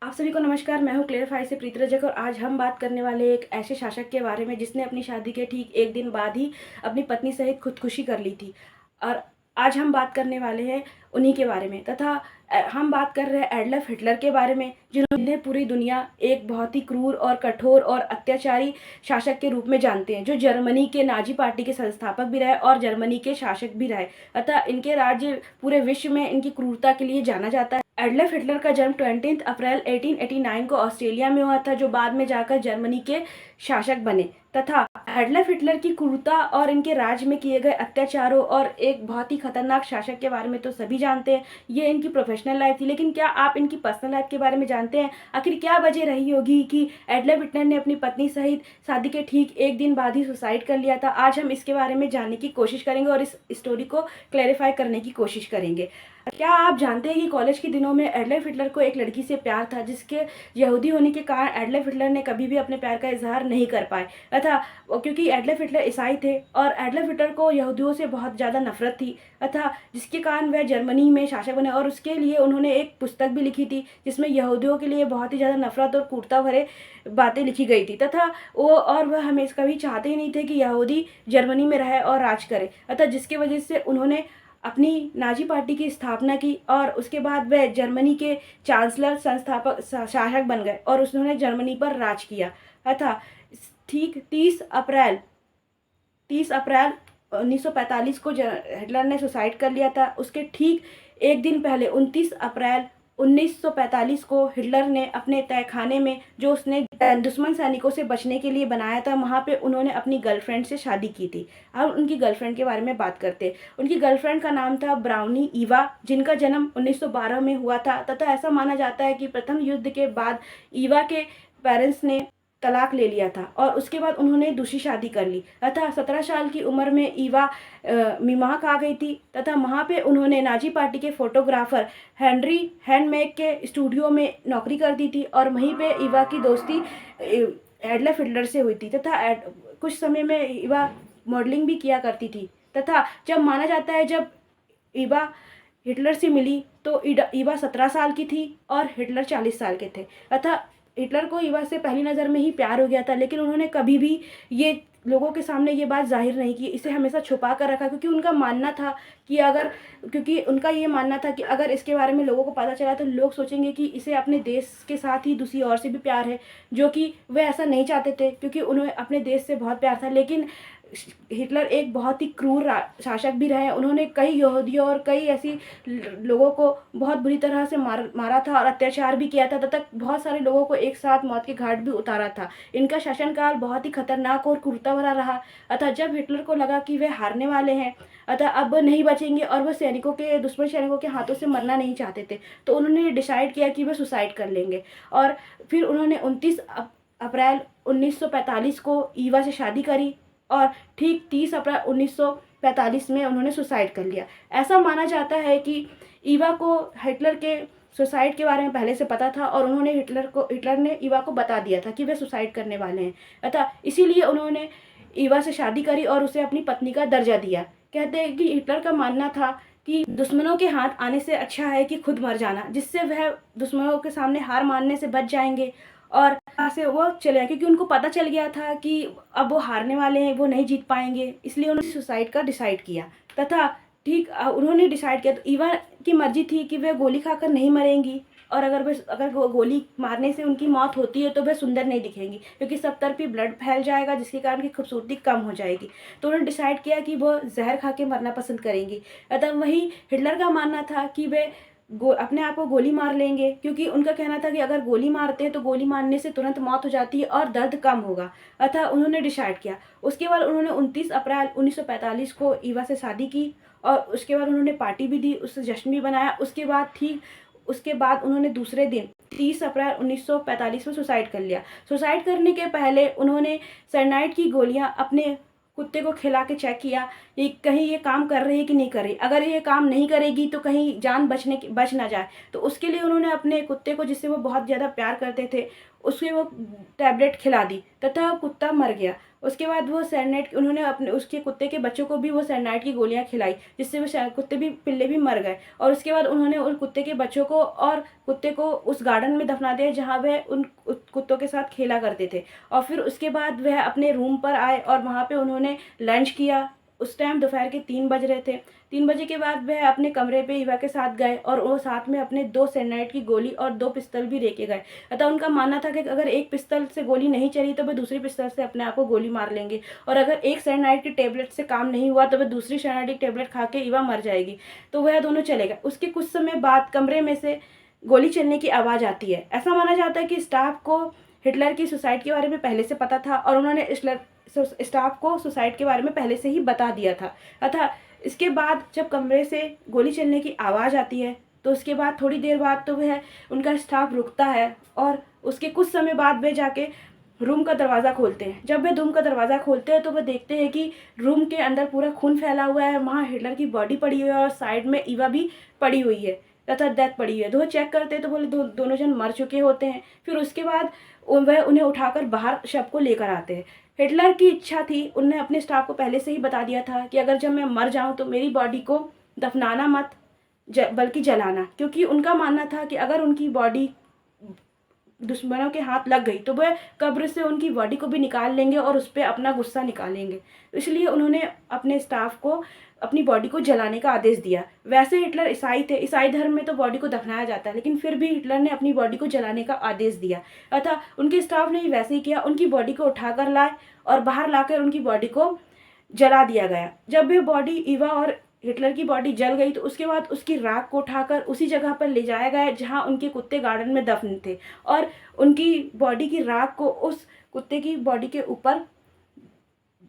आप सभी को नमस्कार। मैं हूं क्लेरिफाई से प्रीति रजक और आज हम बात करने वाले एक ऐसे शासक के बारे में जिसने अपनी शादी के ठीक एक दिन बाद ही अपनी पत्नी सहित खुदकुशी कर ली थी। और आज हम बात करने वाले हैं उन्हीं के बारे में तथा हम बात कर रहे हैं एडल्फ हिटलर के बारे में, जिन्होंने पूरी दुनिया एक बहुत ही क्रूर और कठोर और अत्याचारी शासक के रूप में जानते हैं, जो जर्मनी के नाजी पार्टी के संस्थापक भी रहे और जर्मनी के शासक भी रहे। अतः इनके राज्य पूरे विश्व में इनकी क्रूरता के लिए जाना जाता है। एडल्फ हिटलर का जन्म 20 अप्रैल 1889 को ऑस्ट्रेलिया में हुआ था, जो बाद में जाकर जर्मनी के शासक बने। तथा एडल्फ हिटलर की क्रूरता और इनके राज्य में किए गए अत्याचारों और एक बहुत ही खतरनाक शासक के बारे में तो सभी जानते हैं। ये इनकी प्रोफेशनल लाइफ थी, लेकिन क्या आप इनकी पर्सनल लाइफ के बारे में जानते हैं? आखिर क्या वजह रही होगी कि एडल्फ हिटलर ने अपनी पत्नी सहित शादी के ठीक एक दिन बाद ही सुसाइड कर लिया था? आज हम इसके बारे में जानने की कोशिश करेंगे और इस स्टोरी को क्लैरिफाई करने की कोशिश करेंगे। क्या आप जानते हैं कि कॉलेज के दिनों में एडल्फ हिटलर को एक लड़की से प्यार था, जिसके यहूदी होने के कारण एडल्फ हिटलर ने कभी भी अपने प्यार का इजहार नहीं कर पाए तथा क्योंकि एडल्फ हिटलर ईसाई थे और एडल्फ हिटलर को यहूदियों से बहुत ज़्यादा नफरत थी अतः जिसके कारण वह जर्मनी में शासक बने और उसके लिए उन्होंने एक पुस्तक भी लिखी थी जिसमें यहूदियों के लिए बहुत ही ज़्यादा नफरत और क्रूरता भरे बातें लिखी गई थी तथा वह हमेशा कभी चाहते ही नहीं थे कि यहूदी जर्मनी में रहे और राज करे। अतः जिसकी वजह से उन्होंने अपनी नाजी पार्टी की स्थापना की और उसके बाद वह जर्मनी के चांसलर संस्थापक शासक बन गए और उन्होंने जर्मनी पर राज किया। अतः ठीक 30 अप्रैल 1945 को हिटलर ने सुसाइड कर लिया था। उसके ठीक एक दिन पहले 29 अप्रैल 1945 को हिटलर ने अपने तहखाने में, जो उसने दुश्मन सैनिकों से बचने के लिए बनाया था, वहाँ पे उन्होंने अपनी गर्लफ्रेंड से शादी की थी। अब उनकी गर्लफ्रेंड के बारे में बात करते हैं। उनकी गर्लफ्रेंड का नाम था ब्राउनी ईवा, जिनका जन्म 1912 में हुआ था तथा ऐसा माना जाता है कि प्रथम युद्ध के बाद ईवा के पेरेंट्स ने तलाक ले लिया था और उसके बाद उन्होंने दूसरी शादी कर ली। अतः 17 साल की उम्र में ईवा मिमाक आ गई थी तथा वहाँ पे उन्होंने नाजी पार्टी के फोटोग्राफर हेनरी हैंडमेक के स्टूडियो में नौकरी कर दी थी और वहीं पे ईवा की दोस्ती एडल्फ हिटलर से हुई थी तथा कुछ समय में ईवा मॉडलिंग भी किया करती थी। तथा जब माना जाता है जब ईवा हिटलर से मिली तो ईवा 17 साल की थी और हिटलर 40 साल के थे। अतः हिटलर को ईवा से पहली नज़र में ही प्यार हो गया था, लेकिन उन्होंने कभी भी ये लोगों के सामने ये बात जाहिर नहीं की, इसे हमेशा छुपा कर रखा, क्योंकि उनका मानना था कि उनका ये मानना था कि अगर इसके बारे में लोगों को पता चला तो लोग सोचेंगे कि इसे अपने देश के साथ ही दूसरी और से भी प्यार है, जो कि वे ऐसा नहीं चाहते थे क्योंकि उन्हें अपने देश से बहुत प्यार था। लेकिन हिटलर एक बहुत ही क्रूर शासक भी रहे। उन्होंने कई यहूदियों और कई ऐसी लोगों को बहुत बुरी तरह से मारा था और अत्याचार भी किया था तथा बहुत सारे लोगों को एक साथ मौत के घाट भी उतारा था। इनका शासनकाल बहुत ही खतरनाक और क्रूरता भरा रहा। अतः जब हिटलर को लगा कि वे हारने वाले हैं, अतः अब नहीं बचेंगे और वह दुश्मन सैनिकों के हाथों से मरना नहीं चाहते थे, तो उन्होंने डिसाइड किया कि वह सुसाइड कर लेंगे। और फिर उन्होंने 29 अप्रैल 1945 को ईवा से शादी करी और ठीक 30 अप्रैल 1945 में उन्होंने सुसाइड कर लिया। ऐसा माना जाता है कि ईवा को हिटलर के सुसाइड के बारे में पहले से पता था और हिटलर ने ईवा को बता दिया था कि वे सुसाइड करने वाले हैं। अतः इसीलिए उन्होंने ईवा से शादी करी और उसे अपनी पत्नी का दर्जा दिया। कहते हैं कि हिटलर का मानना था कि दुश्मनों के हाथ आने से अच्छा है कि खुद मर जाना, जिससे वह दुश्मनों के सामने हार मानने से बच जाएंगे और वहाँ से वो चले आए, क्योंकि उनको पता चल गया था कि अब वो हारने वाले हैं, वो नहीं जीत पाएंगे, इसलिए उन्होंने सुसाइड का डिसाइड किया। तथा ठीक उन्होंने डिसाइड किया तो ईवा की मर्जी थी कि वह गोली खाकर नहीं मरेंगी और अगर गोली मारने से उनकी मौत होती है तो वह सुंदर नहीं दिखेंगी, क्योंकि सब तरफ ही ब्लड फैल जाएगा जिसके कारण की खूबसूरती कम हो जाएगी। तो उन्होंने डिसाइड किया कि वो जहर खा के मरना पसंद करेंगी। अतः वही हिटलर का मानना था कि वे अपने आप को गोली मार लेंगे, क्योंकि उनका कहना था कि अगर गोली मारते हैं तो गोली मारने से तुरंत मौत हो जाती है और दर्द कम होगा। अतः उन्होंने डिसाइड किया। उसके बाद उन्होंने 29 अप्रैल 1945 को ईवा से शादी की और उसके बाद उन्होंने पार्टी भी दी, उससे जश्न भी बनाया। उसके बाद उन्होंने दूसरे दिन 30 अप्रैल 1945 में सुसाइड कर लिया। सुसाइड करने के पहले उन्होंने साइनाइड की गोलियां अपने कुत्ते को खिला के चेक किया कि कहीं ये काम कर रही है कि नहीं कर रही। अगर ये काम नहीं करेगी तो कहीं जान बच ना जाए, तो उसके लिए उन्होंने अपने कुत्ते को, जिससे वो बहुत ज़्यादा प्यार करते थे, उससे वो टैबलेट खिला दी तथा कुत्ता मर गया। उसके बाद वो साइनाइड उन्होंने अपने उसके कुत्ते के बच्चों को भी वो साइनाइड की गोलियां खिलाई, जिससे वो कुत्ते भी पिल्ले भी मर गए। और उसके बाद उन्होंने उन कुत्ते के बच्चों को और कुत्ते को उस गार्डन में दफना दिया जहाँ वह उन कुत्तों के साथ खेला करते थे। और फिर उसके बाद वह अपने रूम पर आए और वहाँ पे उन्होंने लंच किया। उस टाइम दोपहर के 3 बज रहे थे। 3 बजे के बाद वह अपने कमरे पे ईवा के साथ गए और वो साथ में अपने 2 साइनाइड की गोली और 2 पिस्तौल भी लेके गए। अतः उनका मानना था कि अगर एक पिस्तौल से गोली नहीं चली तो वह दूसरी पिस्तौल से अपने आप को गोली मार लेंगे, और अगर एक साइनाइड की टेबलेट से काम नहीं हुआ तो वह दूसरी साइनाइड की टेबलेट खा के ईवा मर जाएगी। तो वह दोनों चले गए। उसके कुछ समय बाद कमरे में से गोली चलने की आवाज़ आती है। ऐसा माना जाता है कि स्टाफ को हिटलर की सुसाइड के बारे में पहले से पता था और उन्होंने स्टाफ को सुसाइड के बारे में पहले से ही बता दिया था। अतः इसके बाद जब कमरे से गोली चलने की आवाज़ आती है तो उसके बाद थोड़ी देर बाद तो वह उनका स्टाफ रुकता है और उसके कुछ समय बाद वे जाके रूम का दरवाज़ा खोलते हैं। जब वे रूम का दरवाज़ा खोलते हैं तो वह देखते हैं कि रूम के अंदर पूरा खून फैला हुआ है, वहाँ हिटलर की बॉडी पड़ी हुई है और साइड में ईवा भी पड़ी हुई है तथा डेथ पड़ी हुई है। तो वो चेक करते हैं तो बोले दोनों जन मर चुके होते हैं। फिर उसके बाद वह उन्हें उठाकर बाहर शव को लेकर आते हैं। हिटलर की इच्छा थी, उनने अपने स्टाफ को पहले से ही बता दिया था कि अगर जब मैं मर जाऊं तो मेरी बॉडी को दफनाना मत बल्कि जलाना, क्योंकि उनका मानना था कि अगर उनकी बॉडी दुश्मनों के हाथ लग गई तो वह कब्र से उनकी बॉडी को भी निकाल लेंगे और उस पर अपना गुस्सा निकालेंगे। इसलिए उन्होंने अपने स्टाफ को अपनी बॉडी को जलाने का आदेश दिया। वैसे हिटलर ईसाई थे, ईसाई धर्म में तो बॉडी को दफनाया जाता है, लेकिन फिर भी हिटलर ने अपनी बॉडी को जलाने का आदेश दिया। अतः उनके स्टाफ ने वैसे ही किया, उनकी बॉडी को उठाकर लाए और बाहर लाकर उनकी बॉडी को जला दिया गया। जब वह बॉडी ईवा और हिटलर की बॉडी जल गई तो उसके बाद उसकी राख को उठाकर उसी जगह पर ले जाया गया जहां उनके कुत्ते गार्डन में दफन थे, और उनकी बॉडी की राख को उस कुत्ते की बॉडी के ऊपर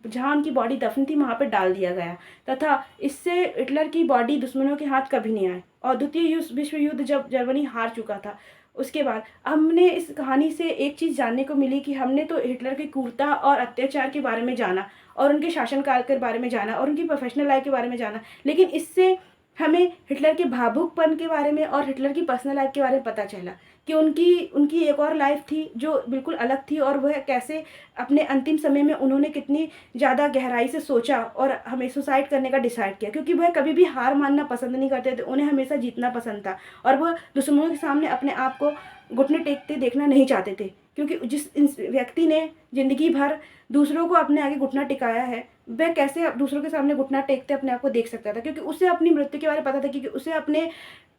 जहां उनकी बॉडी दफन थी वहां पर डाल दिया गया। तथा इससे हिटलर की बॉडी दुश्मनों के हाथ कभी नहीं आई। और द्वितीय विश्व युद्ध जब जर्मनी हार चुका था उसके बाद हमने इस कहानी से एक चीज़ जानने को मिली कि हमने तो हिटलर की क्रूरता और अत्याचार के बारे में जाना और उनके शासनकाल के बारे में जाना और उनकी प्रोफेशनल लाइफ के बारे में जाना, लेकिन इससे हमें हिटलर के भावुकपन के बारे में और हिटलर की पर्सनल लाइफ के बारे में पता चला कि उनकी एक और लाइफ थी जो बिल्कुल अलग थी, और वह कैसे अपने अंतिम समय में उन्होंने कितनी ज़्यादा गहराई से सोचा और हमें सुसाइड करने का डिसाइड किया, क्योंकि वह कभी भी हार मानना पसंद नहीं करते थे, उन्हें हमेशा जीतना पसंद था और वह दुश्मनों के सामने अपने आप को घुटने टेकते देखना नहीं चाहते थे। क्योंकि जिस व्यक्ति ने ज़िंदगी भर दूसरों को अपने आगे घुटना टिकाया है वह कैसे दूसरों के सामने घुटना टेकते अपने आप को देख सकता था, क्योंकि उसे अपनी मृत्यु के बारे में पता था, क्योंकि उसे अपने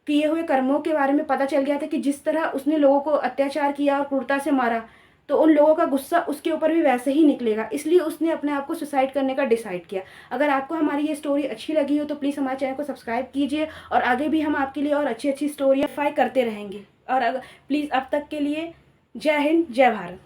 किए हुए कर्मों के बारे में पता चल गया था कि जिस तरह उसने लोगों को अत्याचार किया और क्रूरता से मारा तो उन लोगों का गुस्सा उसके ऊपर भी वैसे ही निकलेगा, इसलिए उसने अपने आप को सुसाइड करने का डिसाइड किया। अगर आपको हमारी ये स्टोरी अच्छी लगी हो तो प्लीज़ हमारे चैनल को सब्सक्राइब कीजिए और आगे भी हम आपके लिए और अच्छी अच्छी स्टोरियाँ करते रहेंगे। और अगर प्लीज़ अब तक के लिए जय हिंद, जय भारत।